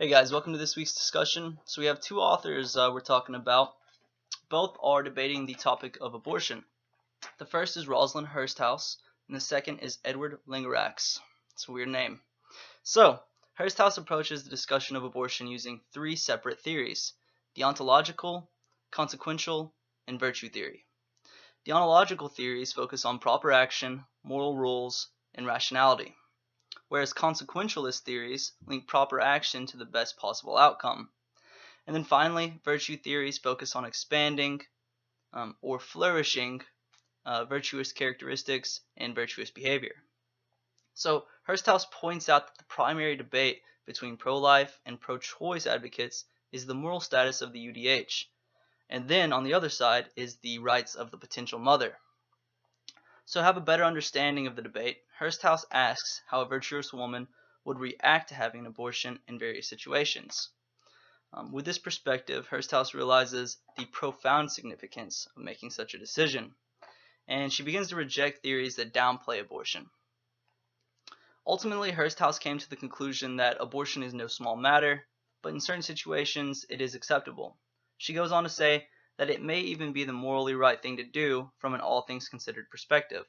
Hey guys, welcome to this week's discussion. So we have two authors we're talking about. Both are debating the topic of abortion. The first is Rosalind Hursthouse, and the second is Edward Langerak. It's a weird name. So, Hursthouse approaches the discussion of abortion using three separate theories: the ontological, consequential, and virtue theory. The ontological theories focus on proper action, moral rules, and rationality, whereas consequentialist theories link proper action to the best possible outcome. And then finally, virtue theories focus on expanding or flourishing virtuous characteristics and virtuous behavior. So Hursthouse points out that the primary debate between pro-life and pro-choice advocates is the moral status of the UDH, and then on the other side is the rights of the potential mother. So to have a better understanding of the debate, Hursthouse asks how a virtuous woman would react to having an abortion in various situations. With this perspective, Hursthouse realizes the profound significance of making such a decision, and she begins to reject theories that downplay abortion. Ultimately, Hursthouse came to the conclusion that abortion is no small matter, but in certain situations it is acceptable. She goes on to say that it may even be the morally right thing to do from an all things considered perspective.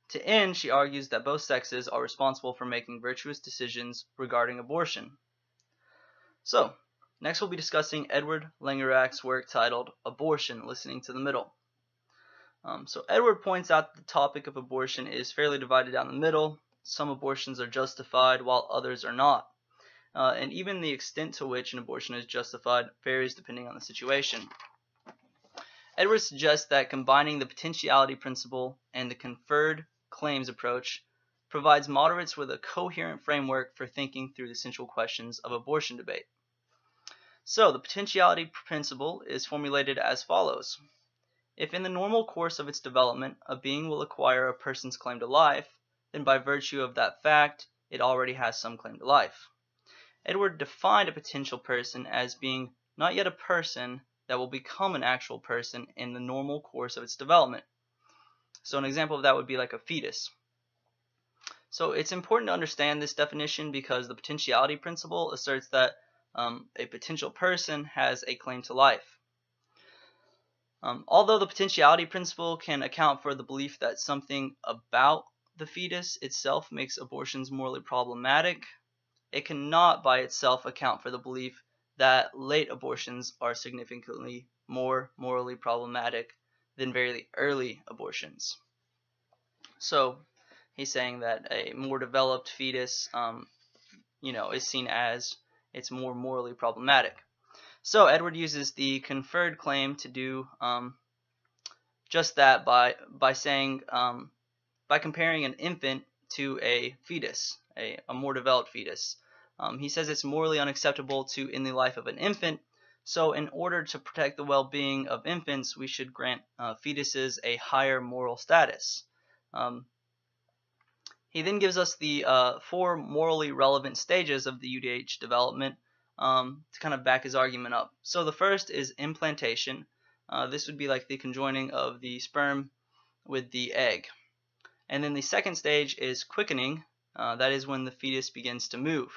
To end, she argues that both sexes are responsible for making virtuous decisions regarding abortion. So, next we'll be discussing Edward Langerak's work titled Abortion, Listening to the Middle. So Edward points out that the topic of abortion is fairly divided down the middle. Some abortions are justified while others are not. And even the extent to which an abortion is justified varies depending on the situation. Edward suggests that combining the potentiality principle and the conferred claims approach provides moderates with a coherent framework for thinking through the central questions of abortion debate. So the potentiality principle is formulated as follows. If in the normal course of its development a being will acquire a person's claim to life, then by virtue of that fact it already has some claim to life. Edward defined a potential person as being not yet a person that will become an actual person in the normal course of its development. So an example of that would be like a fetus. So it's important to understand this definition because the potentiality principle asserts that a potential person has a claim to life. Although the potentiality principle can account for the belief that something about the fetus itself makes abortions morally problematic, it cannot by itself account for the belief that late abortions are significantly more morally problematic than very early abortions. So he's saying that a more developed fetus is seen as it's more morally problematic. So Edward uses the conferred claim to do just that by saying by comparing an infant to a fetus, a more developed fetus. He says it's morally unacceptable to end the life of an infant, so in order to protect the well-being of infants, we should grant fetuses a higher moral status. He then gives us the 4 morally relevant stages of the UDH development to kind of back his argument up. So the first is implantation. This would be like the conjoining of the sperm with the egg. And then the second stage is quickening. That is when the fetus begins to move.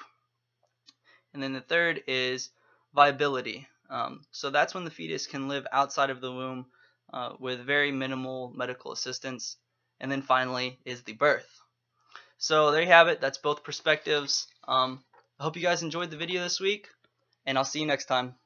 And then the third is viability. So that's when the fetus can live outside of the womb with very minimal medical assistance. And then finally is the birth. So there you have it. That's both perspectives. I hope you guys enjoyed the video this week, and I'll see you next time.